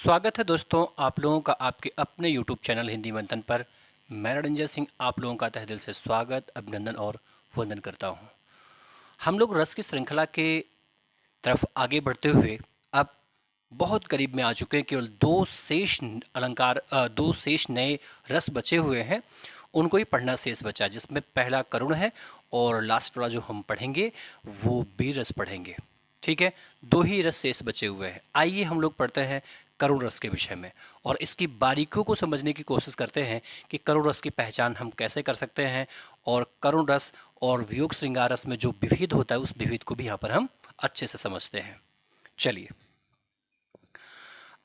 स्वागत है दोस्तों आप लोगों का आपके अपने YouTube चैनल हिंदी मंथन पर। मैं रणजय सिंह आप लोगों का तहे दिल से स्वागत, अभिनंदन और वंदन करता हूं। हम लोग रस की श्रृंखला के तरफ आगे बढ़ते हुए अब बहुत करीब में आ चुके हैं। केवल दो शेष नए रस बचे हुए हैं, उनको ही पढ़ना शेष बचा, जिसमें पहला करुण है और लास्ट वाला जो हम पढ़ेंगे वो वीर रस पढ़ेंगे। ठीक है, दो ही रस शेष बचे हुए हैं। आइए हम लोग पढ़ते हैं करुण रस के विषय में और इसकी बारीकियों को समझने की कोशिश करते हैं कि करुण रस की पहचान हम कैसे कर सकते हैं और करुण रस और वियोग श्रृंगार रस में जो विभेद होता है उस विभेद को भी यहाँ पर हम अच्छे से समझते हैं। चलिए,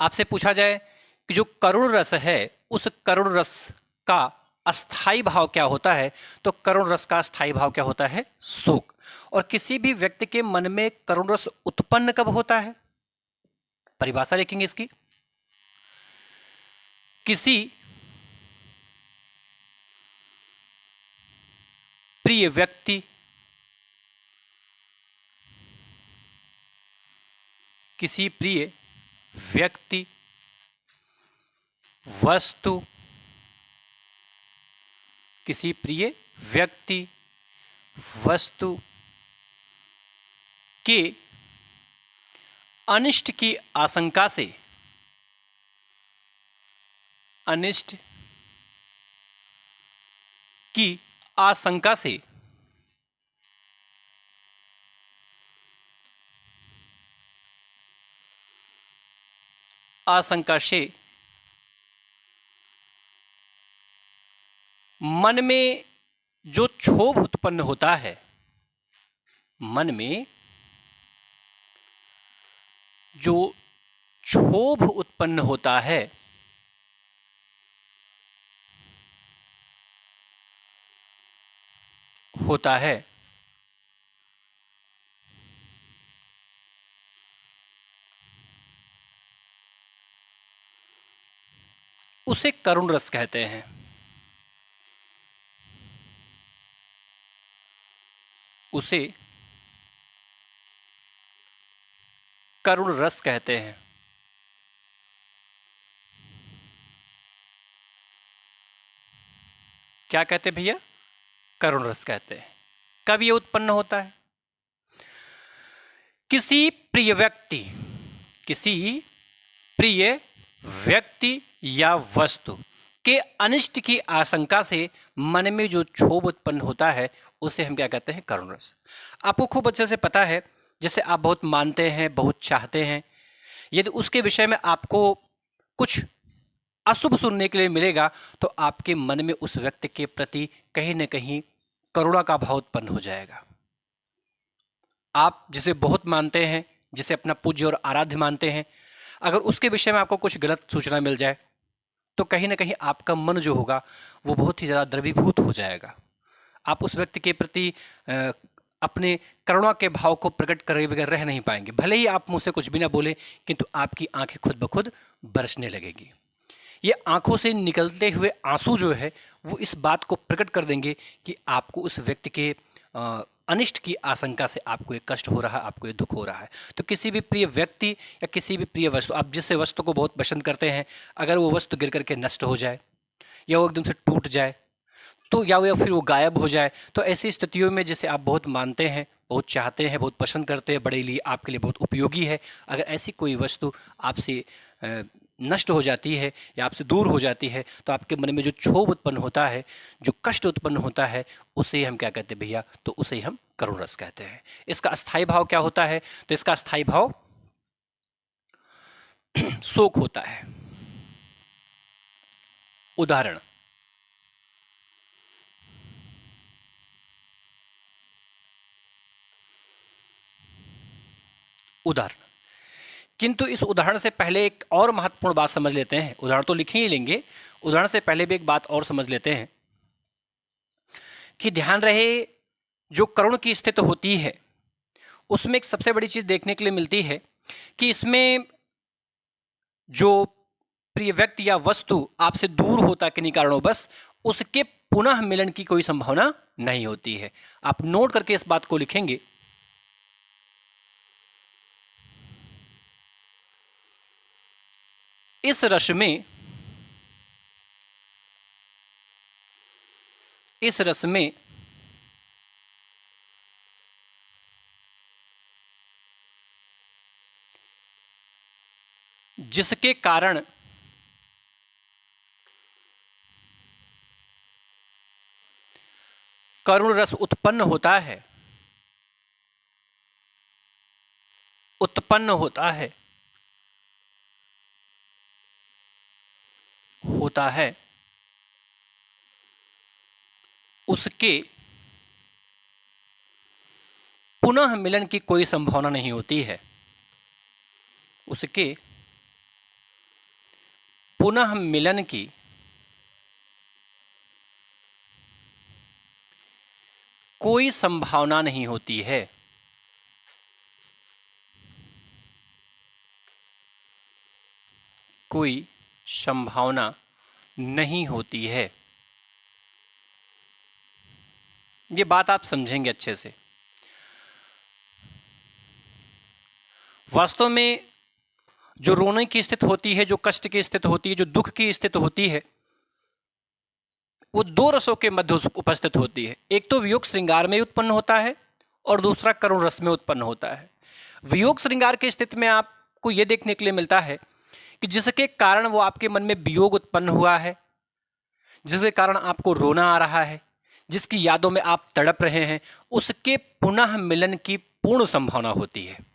आपसे पूछा जाए कि जो करुण रस है उस करुण रस का अस्थाई भाव क्या होता है, तो करुण रस का अस्थाई भाव क्या होता है? शोक। और किसी भी व्यक्ति के मन में करुण रस उत्पन्न कब होता है? परिभाषा लिखेंगे इसकी। किसी प्रिय व्यक्ति, किसी प्रिय व्यक्ति, वस्तु, किसी प्रिय व्यक्ति वस्तु के अनिष्ट की आशंका से, अनिष्ट की आशंका से मन में जो क्षोभ उत्पन्न होता है, मन में जो क्षोभ उत्पन्न होता है, उसे करुण रस कहते हैं। उसे करुण रस कहते हैं। क्या कहते हैं भैया? करुण रस कहते हैं। कब ये उत्पन्न होता है? किसी प्रिय व्यक्ति, किसी प्रिय व्यक्ति या वस्तु के अनिष्ट की आशंका से मन में जो क्षोभ उत्पन्न होता है उसे हम क्या कहते हैं? करुण रस। आपको खूब अच्छे से पता है, जैसे आप बहुत मानते हैं, बहुत चाहते हैं, यदि उसके विषय में आपको कुछ अशुभ सुनने के लिए मिलेगा तो आपके मन में उस व्यक्ति के प्रति कहीं न कहीं करुणा का भाव उत्पन्न हो जाएगा। आप जिसे बहुत मानते हैं, जिसे अपना पूज्य और आराध्य मानते हैं, अगर उसके विषय में आपको कुछ गलत सूचना मिल जाए तो कहीं ना कहीं आपका मन जो होगा वो बहुत ही ज़्यादा द्रवीभूत हो जाएगा। आप उस व्यक्ति के प्रति अपने करुणा के भाव को प्रकट करे बगैर रह नहीं पाएंगे। भले ही आप मुझसे कुछ भी ना बोले, किंतु आपकी आंखें खुद ब खुद बरसने लगेगी। ये आंखों से निकलते हुए आंसू जो है वो इस बात को प्रकट कर देंगे कि आपको उस व्यक्ति के अनिष्ट की आशंका से आपको ये कष्ट हो रहा है, आपको ये दुख हो रहा है। तो किसी भी प्रिय व्यक्ति या किसी भी प्रिय वस्तु, आप जिस वस्तु को बहुत पसंद करते हैं, अगर वो वस्तु गिर करके नष्ट हो जाए या वो एकदम से टूट जाए तो या फिर वो गायब हो जाए, तो ऐसी स्थितियों में जिसे आप बहुत मानते हैं, बहुत चाहते हैं, बहुत पसंद करते हैं, बड़े लिए आपके लिए बहुत उपयोगी है, अगर ऐसी कोई वस्तु आपसे नष्ट हो जाती है या आपसे दूर हो जाती है तो आपके मन में जो क्षोभ उत्पन्न होता है, जो कष्ट उत्पन्न होता है, उसे हम क्या कहते हैं भैया? तो उसे हम करुण रस कहते हैं। इसका अस्थाई भाव क्या होता है? तो इसका अस्थाई भाव शोक होता है। उदाहरण, किंतु इस उदाहरण से पहले एक और महत्वपूर्ण बात समझ लेते हैं। उदाहरण तो लिख ही लेंगे, उदाहरण से पहले भी एक बात और समझ लेते हैं कि ध्यान रहे, जो करुण की स्थिति होती है उसमें एक सबसे बड़ी चीज देखने के लिए मिलती है कि इसमें जो प्रिय व्यक्ति या वस्तु आपसे दूर होता किन्हीं कारणों बस, उसके पुनः मिलन की कोई संभावना नहीं होती है। आप नोट करके इस बात को लिखेंगे इस रस में जिसके कारण करुण रस उत्पन्न होता है उसके पुनः मिलन की कोई संभावना नहीं होती है। उसके पुनः मिलन की कोई संभावना नहीं होती है। कोई संभावना नहीं होती है। ये बात आप समझेंगे अच्छे से। वास्तव में जो रोने की स्थिति होती है, जो कष्ट की स्थिति होती है, जो दुख की स्थिति होती है, वो दो रसों के मध्य उपस्थित होती है। एक तो वियोग श्रृंगार में उत्पन्न होता है और दूसरा करुण रस में उत्पन्न होता है। वियोग श्रृंगार की स्थिति में आपको यह देखने के लिए मिलता है कि जिसके कारण वो आपके मन में वियोग उत्पन्न हुआ है, जिसके कारण आपको रोना आ रहा है, जिसकी यादों में आप तड़प रहे हैं, उसके पुनः मिलन की पूर्ण संभावना होती है।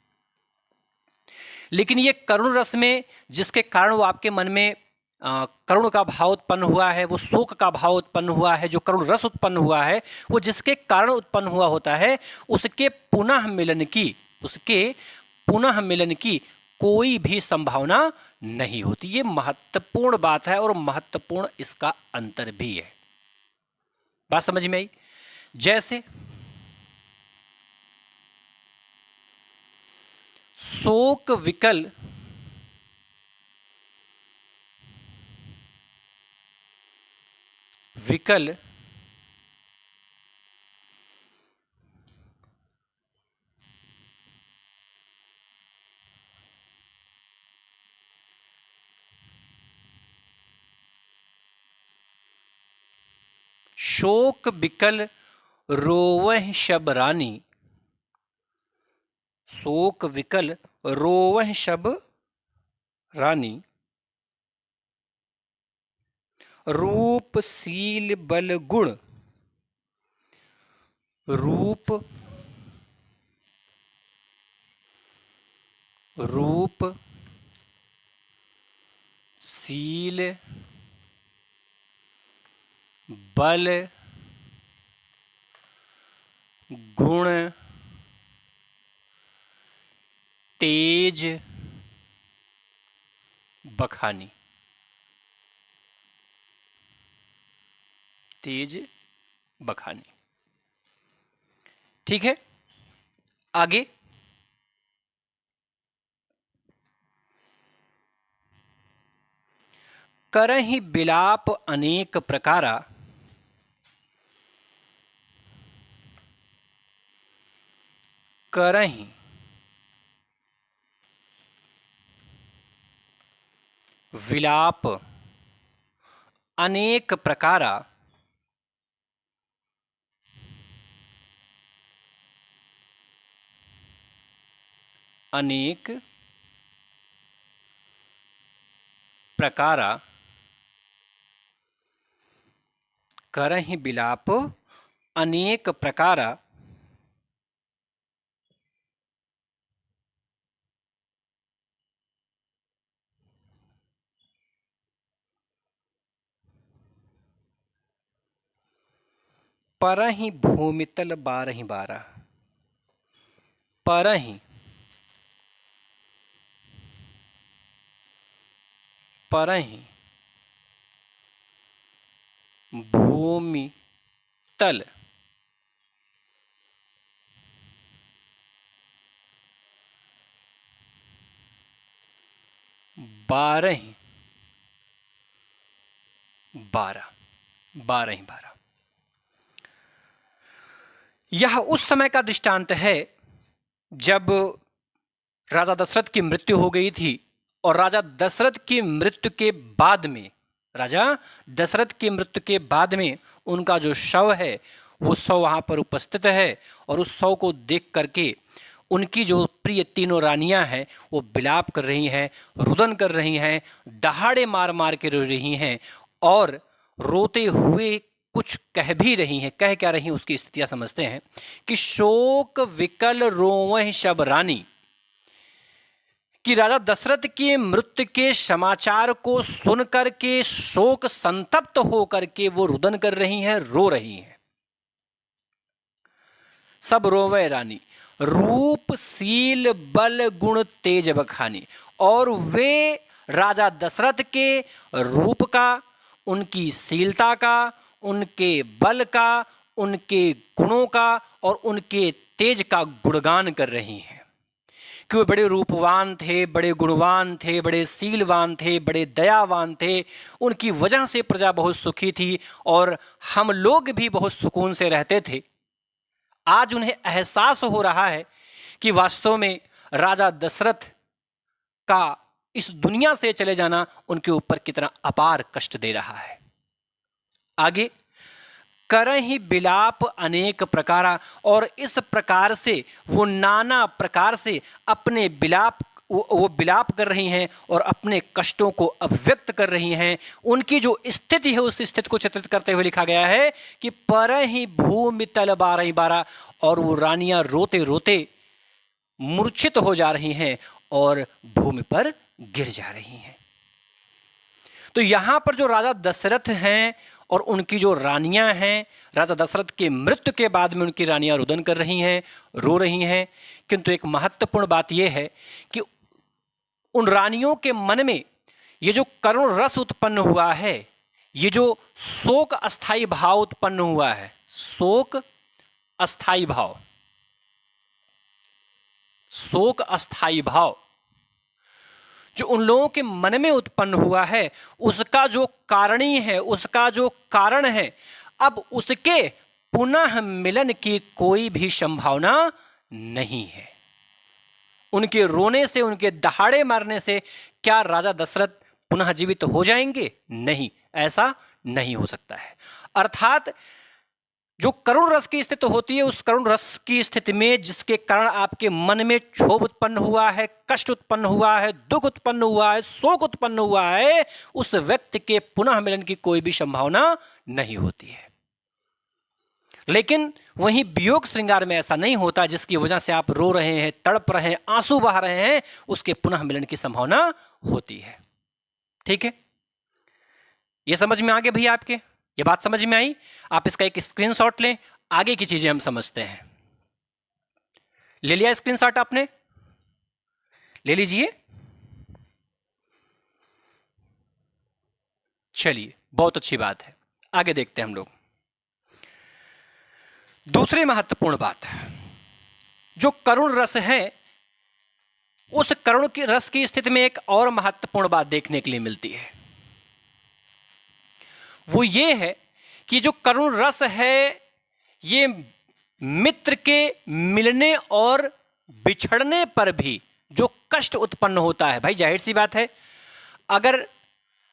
लेकिन ये करुण रस में जिसके कारण वो आपके मन में करुण का भाव उत्पन्न हुआ है, वो शोक का भाव उत्पन्न हुआ है, जो करुण रस उत्पन्न हुआ है, वो जिसके कारण उत्पन्न हुआ होता है, उसके पुनः मिलन की कोई भी संभावना नहीं होती। ये महत्वपूर्ण बात है और महत्वपूर्ण इसका अंतर भी है। बात समझ में आई? जैसे शोक विकल शोक विकल रोवह शब रानी, शोक विकल रोवह शब रानी, रूप शील बल गुण, रूप शील बल गुण तेज बखानी, ठीक है। आगे करहि बिलाप अनेक प्रकारा, करहि विलाप अनेक प्रकारा, अनेक प्रकारा, करहि बिलाप अनेक प्रकारा, परहि भूमितल बारहि बारा, परहि भूमि तल बारहि बारह। यह उस समय का दृष्टांत है जब राजा दशरथ की मृत्यु हो गई थी और राजा दशरथ की मृत्यु के बाद में, राजा दशरथ की मृत्यु के बाद में उनका जो शव है वो शव वहां पर उपस्थित है, और उस शव को देख करके उनकी जो प्रिय तीनों रानियां हैं वो विलाप कर रही हैं, रुदन कर रही हैं, दहाड़े मार मार के रो रही हैं, और रोते हुए कुछ कह भी रही हैं। कह क्या रही हैं उसकी स्थितियां समझते हैं कि शोक विकल रोवह शब रानी, कि राजा दशरथ की मृत्यु के समाचार को सुनकर के शोक संतप्त होकर के वो रुदन कर रही हैं, रो रही हैं। सब रोवे रानी, रूप शील बल गुण तेज बखानी, और वे राजा दशरथ के रूप का, उनकी शीलता का, उनके बल का, उनके गुणों का और उनके तेज का गुणगान कर रही हैं कि वे बड़े रूपवान थे, बड़े गुणवान थे, बड़े शीलवान थे, बड़े दयावान थे। उनकी वजह से प्रजा बहुत सुखी थी और हम लोग भी बहुत सुकून से रहते थे। आज उन्हें एहसास हो रहा है कि वास्तव में राजा दशरथ का इस दुनिया से चले जाना उनके ऊपर कितना अपार कष्ट दे रहा है। आगे, करहि बिलाप अनेक प्रकारा, और इस प्रकार से वो नाना प्रकार से अपने वो बिलाप कर रही हैं और अपने कष्टों को अभिव्यक्त कर रही हैं। उनकी जो स्थिति है उस स्थिति को चित्रित करते हुए लिखा गया है कि परहि भूमि तल बारहि बारा, और वो रानियां रोते रोते मूर्छित हो जा रही हैं और भूमि पर गिर जा रही हैं। तो यहां पर जो राजा दशरथ हैं और उनकी जो रानियां हैं, राजा दशरथ के मृत्यु के बाद में उनकी रानियां रुदन कर रही हैं, रो रही हैं। किंतु एक महत्वपूर्ण बात यह है कि उन रानियों के मन में ये जो करुण रस उत्पन्न हुआ है, ये जो शोक अस्थाई भाव उत्पन्न हुआ है, शोक अस्थाई भाव, शोक अस्थाई भाव जो उन लोगों के मन में उत्पन्न हुआ है, उसका जो कारणी है, उसका जो कारण है, अब उसके पुनः मिलन की कोई भी संभावना नहीं है। उनके रोने से, उनके दहाड़े मारने से क्या राजा दशरथ पुनः जीवित हो जाएंगे? नहीं, ऐसा नहीं हो सकता है। अर्थात जो करुण रस की स्थिति होती है, उस करुण रस की स्थिति में जिसके कारण आपके मन में क्षोभ उत्पन्न हुआ है, कष्ट उत्पन्न हुआ है, दुख उत्पन्न हुआ है, शोक उत्पन्न हुआ है, उस व्यक्ति के पुनः मिलन की कोई भी संभावना नहीं होती है। लेकिन वहीं वियोग श्रृंगार में ऐसा नहीं होता, जिसकी वजह से आप रो रहे हैं, तड़प रहे हैं, आंसू बहा रहे हैं, उसके पुनः मिलन की संभावना होती है। ठीक है, यह समझ में आ गया भैया? आपके ये बात समझ में आई? आप इसका एक स्क्रीनशॉट लें, आगे की चीजें हम समझते हैं। ले लिया स्क्रीनशॉट आपने? ले लीजिए। चलिए, बहुत अच्छी बात है, आगे देखते हैं हम लोग। दूसरी महत्वपूर्ण बात है, जो करुण रस है, उस करुण की रस की स्थिति में एक और महत्वपूर्ण बात देखने के लिए मिलती है। वो ये है कि जो करुण रस है, ये मित्र के मिलने और बिछड़ने पर भी जो कष्ट उत्पन्न होता है, भाई जाहिर सी बात है, अगर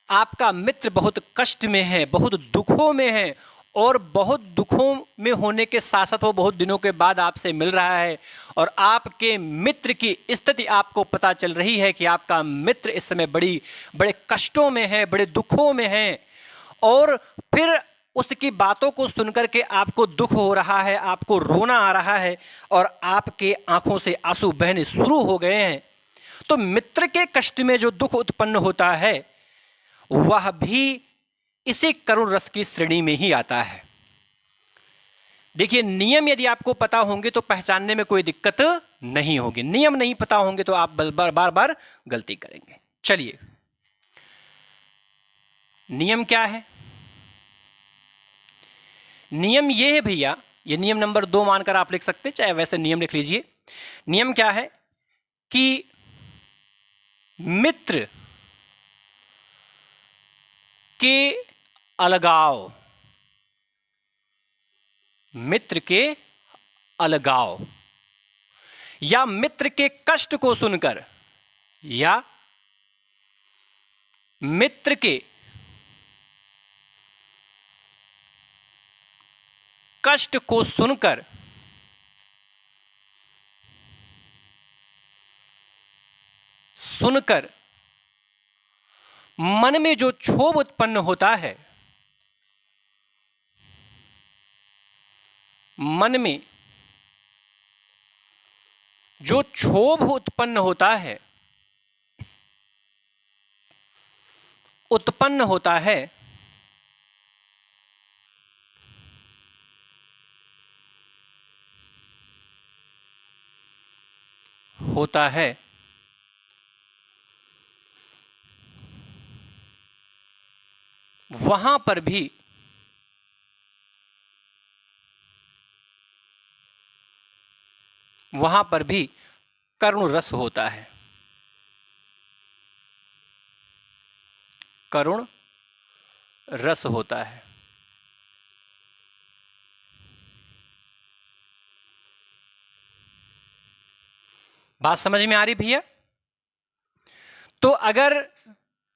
आपका मित्र बहुत कष्ट में है, बहुत दुखों में है, और बहुत दुखों में होने के साथ साथ वो बहुत दिनों के बाद आपसे मिल रहा है, और आपके मित्र की स्थिति आपको पता चल रही है कि आपका मित्र इस समय बड़े कष्टों में है, बड़े दुखों में है, और फिर उसकी बातों को सुनकर के आपको दुख हो रहा है, आपको रोना आ रहा है, और आपके आंखों से आंसू बहने शुरू हो गए हैं, तो मित्र के कष्ट में जो दुख उत्पन्न होता है वह भी इसी करुण रस की श्रेणी में ही आता है। देखिए, नियम यदि आपको पता होंगे तो पहचानने में कोई दिक्कत नहीं होगी, नियम नहीं पता होंगे तो आप बार बार गलती करेंगे। चलिए, नियम क्या है? नियम यह है भैया, ये नियम नंबर 2 मानकर आप लिख सकते हैं, चाहे वैसे नियम लिख लीजिए। नियम क्या है कि मित्र के अलगाव, मित्र के अलगाव या मित्र के कष्ट को सुनकर या मित्र के कष्ट को सुनकर मन में जो क्षोभ उत्पन्न होता है, मन में जो क्षोभ उत्पन्न होता है, वहां पर भी करुण रस होता है, करुण रस होता है। बात समझ में आ रही भैया? तो अगर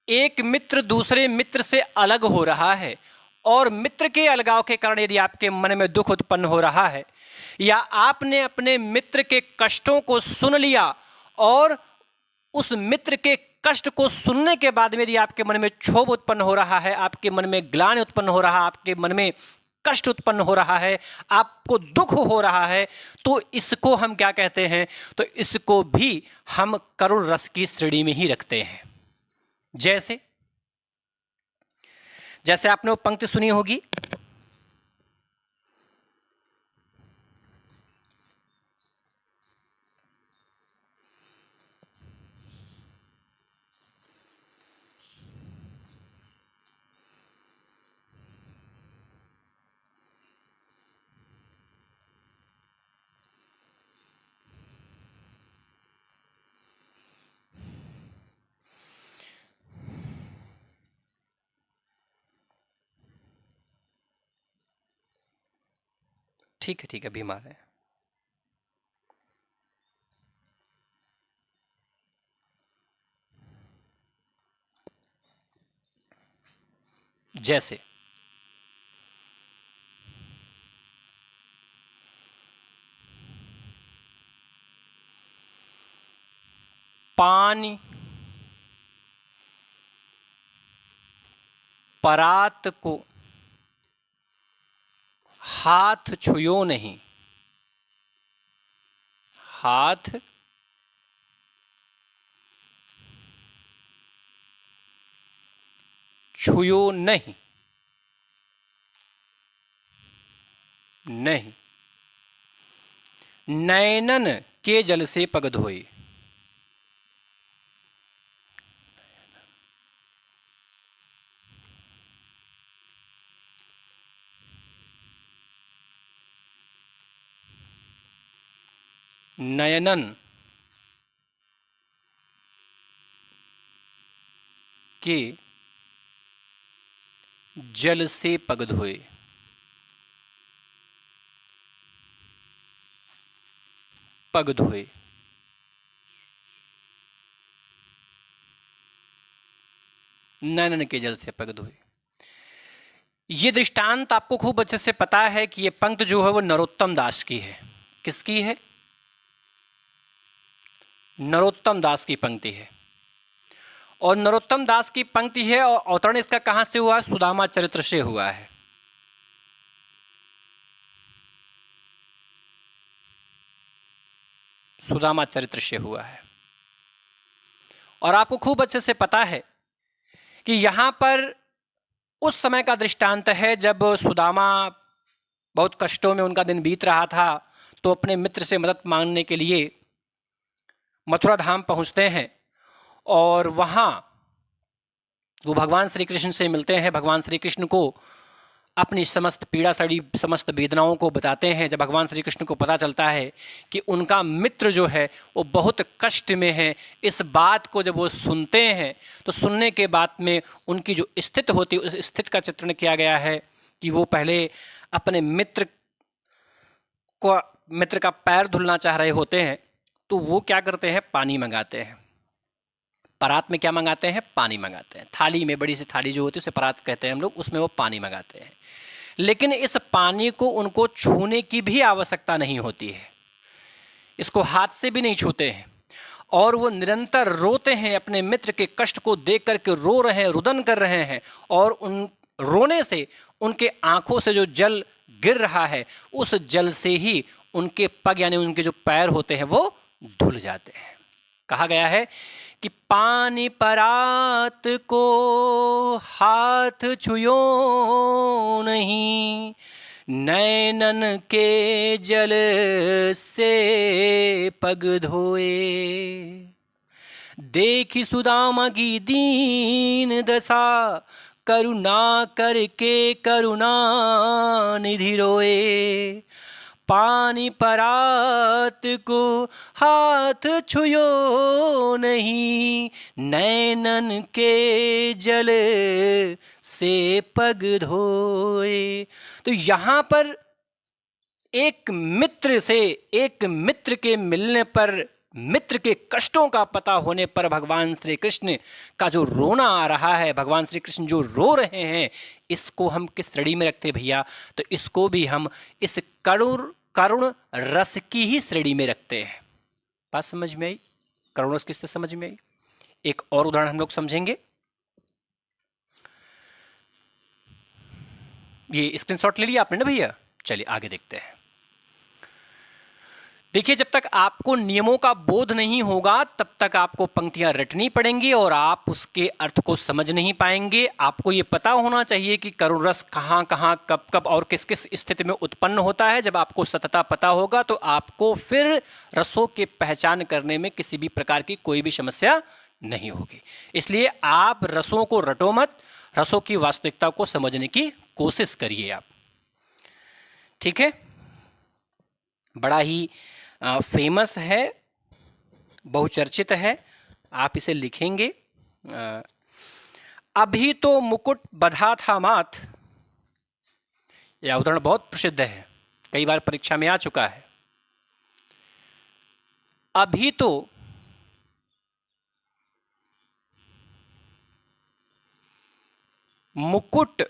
एक मित्र दूसरे मित्र से अलग हो रहा है और मित्र के अलगाव के कारण यदि आपके मन में दुख उत्पन्न हो रहा है, या आपने अपने मित्र के कष्टों को सुन लिया और उस मित्र के कष्ट को सुनने के बाद में यदि आपके मन में क्षोभ उत्पन्न हो रहा है, आपके मन में ग्लानि उत्पन्न हो रहा है, आपके मन में कष्ट उत्पन्न हो रहा है, आपको दुख हो रहा है, तो इसको हम क्या कहते हैं? तो इसको भी हम करुण रस की श्रेणी में ही रखते हैं। जैसे आपने वो पंक्ति सुनी होगी, ठीक है बीमार है। जैसे पानी परात को हाथ छुयो नहीं, हाथ छुयो नहीं, नैनन के जल से पग धोए। नयनन के जल से पग धोए। पग धोए, नयनन के जल से पग धोए। ये दृष्टांत आपको खूब अच्छे से पता है कि ये पंक्ति जो है वो नरोत्तम दास की है। किसकी है? नरोत्तम दास की पंक्ति है। और नरोत्तम दास की पंक्ति है और अवतरण इसका कहां से हुआ? सुदामा चरित्र से हुआ है। सुदामा चरित्र से हुआ है। और आपको खूब अच्छे से पता है कि यहां पर उस समय का दृष्टांत है जब सुदामा बहुत कष्टों में उनका दिन बीत रहा था, तो अपने मित्र से मदद मांगने के लिए मथुरा धाम पहुंचते हैं और वहां वो भगवान श्री कृष्ण से मिलते हैं। भगवान श्री कृष्ण को अपनी समस्त पीड़ा सड़ी समस्त वेदनाओं को बताते हैं। जब भगवान श्री कृष्ण को पता चलता है कि उनका मित्र जो है वो बहुत कष्ट में है, इस बात को जब वो सुनते हैं तो सुनने के बाद में उनकी जो स्थिति होती है उस स्थिति का चित्रण किया गया है कि वो पहले अपने मित्र का पैर धुलना चाह रहे होते हैं, तो वो क्या करते हैं? पानी मंगाते हैं। परात में क्या मंगाते हैं? पानी मंगाते हैं। थाली में, बड़ी सी थाली जो होती है उसे परात कहते हैं हम लोग, उसमें वो पानी मंगाते हैं। लेकिन इस पानी को उनको छूने की भी आवश्यकता नहीं होती है, इसको हाथ से भी नहीं छूते हैं, और वो निरंतर रोते हैं, अपने मित्र के कष्ट को देख करके रो रहे हैं, रुदन कर रहे हैं, और उन रोने से उनके आंखों से जो जल गिर रहा है उस जल से ही उनके पग यानी उनके जो पैर होते हैं वो धुल जाते हैं। कहा गया है कि पानी परात को हाथ छुयो नहीं, नैनन के जल से पग धोए। देखी सुदामा की दीन दशा, करुणा करके करुणा निधि रोए। पानी परात को हाथ छुयो नहीं, नैनन के जल से पग धोए। तो यहाँ पर एक मित्र के मिलने पर, मित्र के कष्टों का पता होने पर भगवान श्री कृष्ण का जो रोना आ रहा है, भगवान श्री कृष्ण जो रो रहे हैं, इसको हम किस श्रेणी में रखते हैं भैया? तो इसको भी हम इस करुण रस की ही श्रेणी में रखते हैं। बात समझ में आई? करुण रस किससे समझ में आई? एक और उदाहरण हम लोग समझेंगे। ये स्क्रीनशॉट ले लिया आपने ना भैया? चलिए आगे देखते हैं। देखिए, जब तक आपको नियमों का बोध नहीं होगा तब तक आपको पंक्तियां रटनी पड़ेंगी और आप उसके अर्थ को समझ नहीं पाएंगे। आपको ये पता होना चाहिए कि करुण रस कहाँ कहाँ, कब कब और किस किस स्थिति में उत्पन्न होता है। जब आपको सतता पता होगा तो आपको फिर रसों की पहचान करने में किसी भी प्रकार की कोई भी समस्या नहीं होगी। इसलिए आप रसों को रटो मत, रसों की वास्तविकता को समझने की कोशिश करिए आप। ठीक है? बड़ा ही फेमस है, बहुचर्चित है, आप इसे लिखेंगे। अभी तो मुकुट बधा था माथ, यह उदाहरण बहुत प्रसिद्ध है, कई बार परीक्षा में आ चुका है। अभी तो मुकुट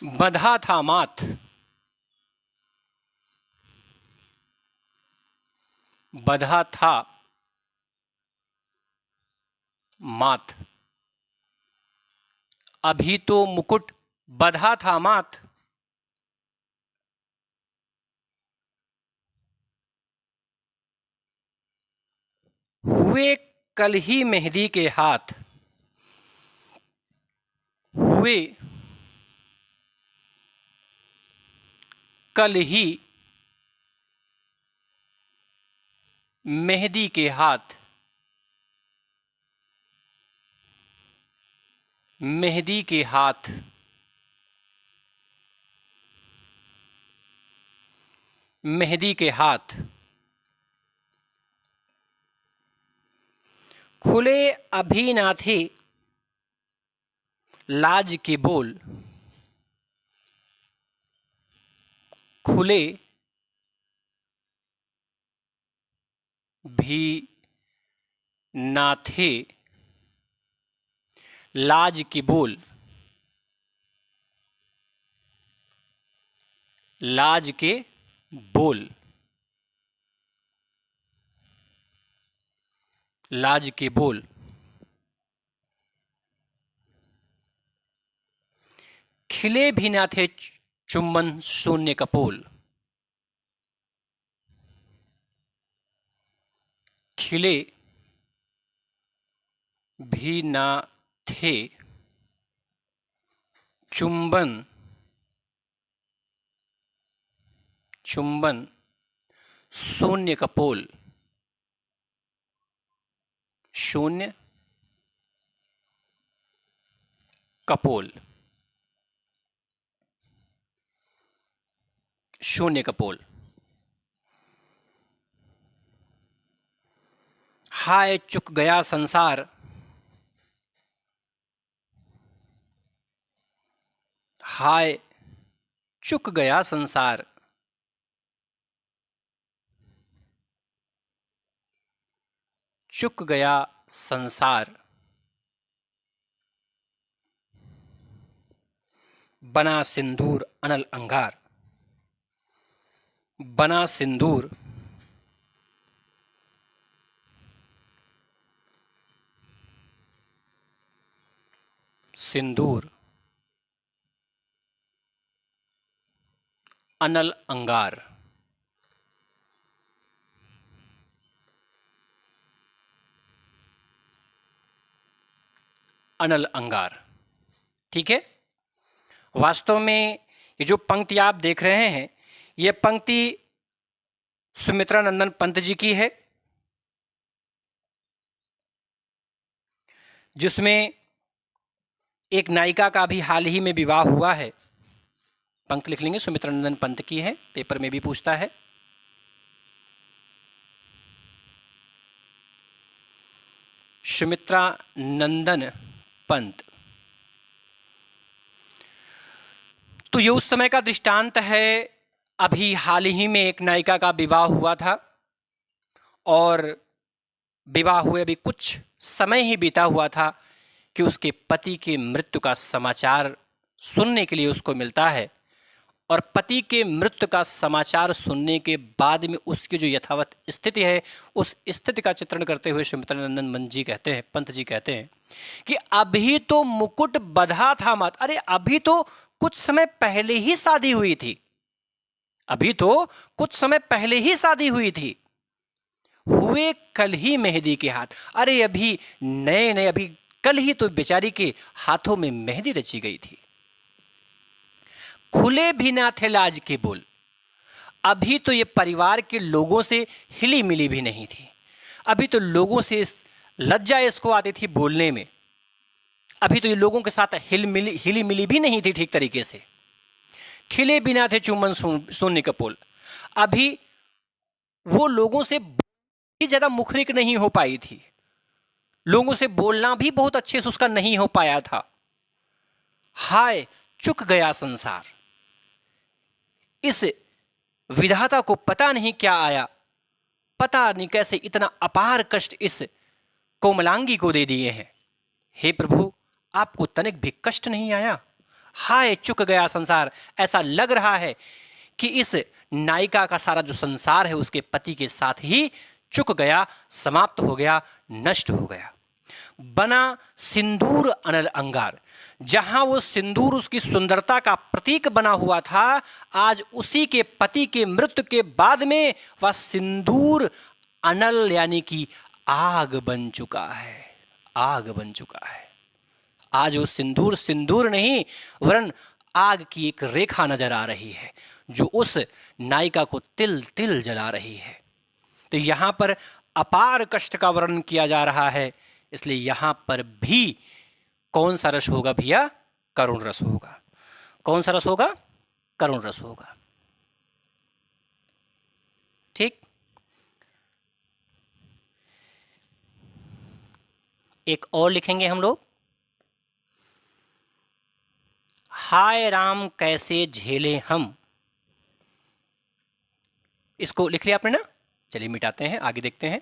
बंधा था माथ, बंधा था माथ। अभी तो मुकुट बंधा था माथ, हुए कल ही मेहंदी के हाथ, हुए कल ही मेहंदी के हाथ, मेहंदी के हाथ, मेहंदी के हाथ। खुले अभी ना थे लाज के बोल, खुले भी ना थे लाज के बोल, लाज के बोल, लाज के बोल। खिले भी ना थे चुंबन शून्य कपोल, खिले भी ना थे चुंबन चुंबन शून्य कपोल, शून्य कपोल, शून्य कपोल। हाय चुक गया संसार, हाय चुक गया संसार, चुक गया संसार, बना सिंदूर अनल अंगार, बना सिंदूर सिंदूर अनल अंगार। अनल अंगार, ठीक है। वास्तव में ये जो पंक्ति आप देख रहे हैं, ये पंक्ति सुमित्रा नंदन पंत जी की है, जिसमें एक नायिका का भी हाल ही में विवाह हुआ है। पंक्ति लिख लेंगे, सुमित्रा नंदन पंत की है, पेपर में भी पूछता है। सुमित्रा नंदन पंत। तो ये उस समय का दृष्टांत है। अभी हाल ही में एक नायिका का विवाह हुआ था और विवाह हुए अभी कुछ समय ही बीता हुआ था कि उसके पति के मृत्यु का समाचार सुनने के लिए उसको मिलता है। और पति के मृत्यु का समाचार सुनने के बाद में उसकी जो यथावत स्थिति है, उस स्थिति का चित्रण करते हुए सुमित्रा नंदन पंत जी कहते हैं कि अभी तो मुकुट बंधा था मत। अरे अभी तो कुछ समय पहले ही शादी हुई थी, अभी तो कुछ समय पहले ही शादी हुई थी, हुए कल ही मेहंदी के हाथ। अरे अभी नए नए, अभी कल ही तो बेचारी के हाथों में मेहंदी रची गई थी। खुले भी ना थे लाज के बोल, अभी तो ये परिवार के लोगों से हिली मिली भी नहीं थी। अभी तो लोगों से लज्जा इसको आती थी बोलने में। अभी तो ये लोगों के साथ हिली मिली भी नहीं थी ठीक तरीके से। खिले बिना थे चुम्बन सोने का पोल, अभी वो लोगों से भी ज्यादा मुखरिक नहीं हो पाई थी, लोगों से बोलना भी बहुत अच्छे से उसका नहीं हो पाया था। हाय चुक गया संसार, इस विधाता को पता नहीं क्या आया, पता नहीं कैसे इतना अपार कष्ट इस कोमलांगी को दे दिए हैं। हे प्रभु, आपको तनिक भी कष्ट नहीं आया? हाय चुक गया संसार, ऐसा लग रहा है कि इस नायिका का सारा जो संसार है उसके पति के साथ ही चुक गया, समाप्त हो गया, नष्ट हो गया। बना सिंदूर अनल अंगार, जहां वो सिंदूर उसकी सुंदरता का प्रतीक बना हुआ था, आज उसी के पति के मृत्यु के बाद में वह सिंदूर अनल यानी कि आग बन चुका है, आग बन चुका है। आज वो सिंदूर सिंदूर नहीं वरन आग की एक रेखा नजर आ रही है जो उस नायिका को तिल तिल जला रही है। तो यहां पर अपार कष्ट का वर्णन किया जा रहा है, इसलिए यहां पर भी कौन सा रस होगा भैया? करुण रस होगा। कौन सा रस होगा? करुण रस होगा। ठीक। एक और लिखेंगे हम लोग, हाय राम कैसे झेले हम। इसको लिख लिया आपने ना? चलिए मिटाते हैं, आगे देखते हैं।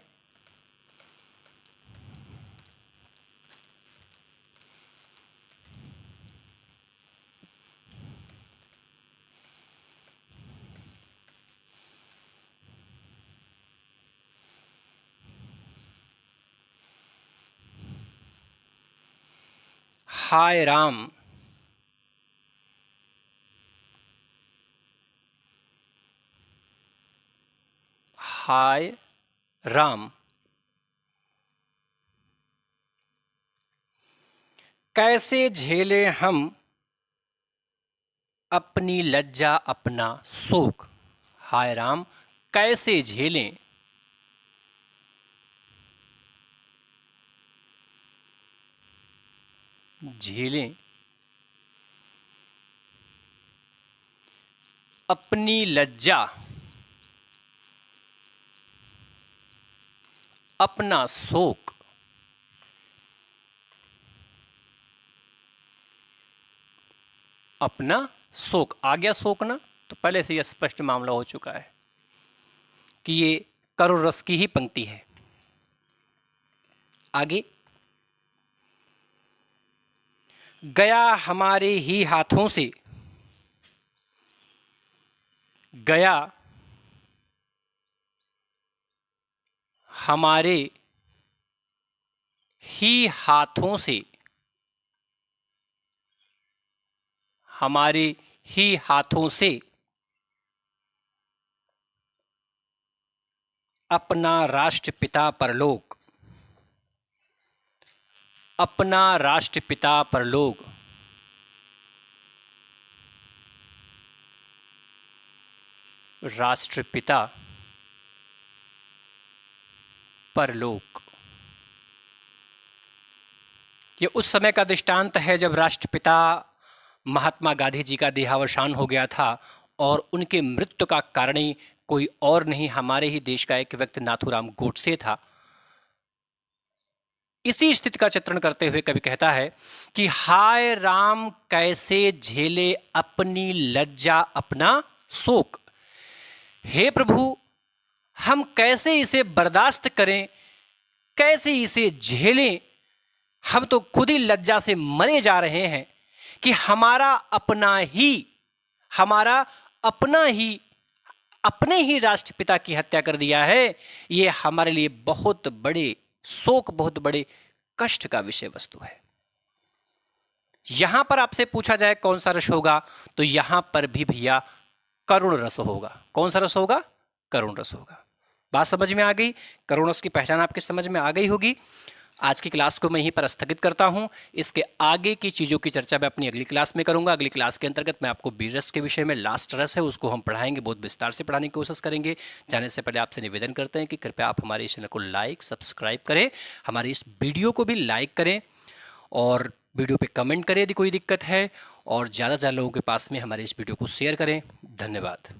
हाय राम हाय राम कैसे झेले हम अपनी लज्जा अपना शोक। हाय राम कैसे झेलें अपनी लज्जा अपना शोक। अपना शोक आ गया, शोक ना, तो पहले से यह स्पष्ट मामला हो चुका है कि ये करुण रस की ही पंक्ति है। आगे, गया हमारे ही हाथों से, गया हमारे ही हाथों से, हमारे ही हाथों से अपना राष्ट्रपिता परलोक, अपना राष्ट्रपिता परलोक राष्ट्रपिता परलोक। ये उस समय का दृष्टांत है जब राष्ट्रपिता महात्मा गांधी जी का देहावसान हो गया था और उनके मृत्यु का कारण ही कोई और नहीं, हमारे ही देश का एक व्यक्ति नाथूराम गोडसे था। इसी स्थिति का चित्रण करते हुए कवि कहता है कि हाय राम कैसे झेले अपनी लज्जा अपना शोक। हे प्रभु, हम कैसे इसे बर्दाश्त करें, कैसे इसे झेलें। हम तो खुद ही लज्जा से मरे जा रहे हैं कि हमारा अपना ही अपने ही राष्ट्रपिता की हत्या कर दिया है। ये हमारे लिए बहुत बड़े शोक, बहुत बड़े कष्ट का विषय वस्तु है। यहां पर आपसे पूछा जाए कौन सा रस होगा, तो यहां पर भी भैया करुण रस होगा। कौन सा रस होगा? करुण रस होगा। बात समझ में आ गई? करुण रस की पहचान आपकी समझ में आ गई होगी। आज की क्लास को मैं यहीं पर स्थगित करता हूं। इसके आगे की चीज़ों की चर्चा मैं अपनी अगली क्लास में करूंगा। अगली क्लास के अंतर्गत मैं आपको वीर रस के विषय में, लास्ट रस है उसको हम पढ़ाएंगे, बहुत विस्तार से पढ़ाने की कोशिश करेंगे। जाने से पहले आपसे निवेदन करते हैं कि कृपया आप हमारे इस चैनल को लाइक, सब्सक्राइब करें, हमारे इस वीडियो को भी लाइक करें और वीडियो पे कमेंट करें यदि कोई दिक्कत है, और ज़्यादा से ज़्यादा लोगों के पास में हमारे इस वीडियो को शेयर करें। धन्यवाद।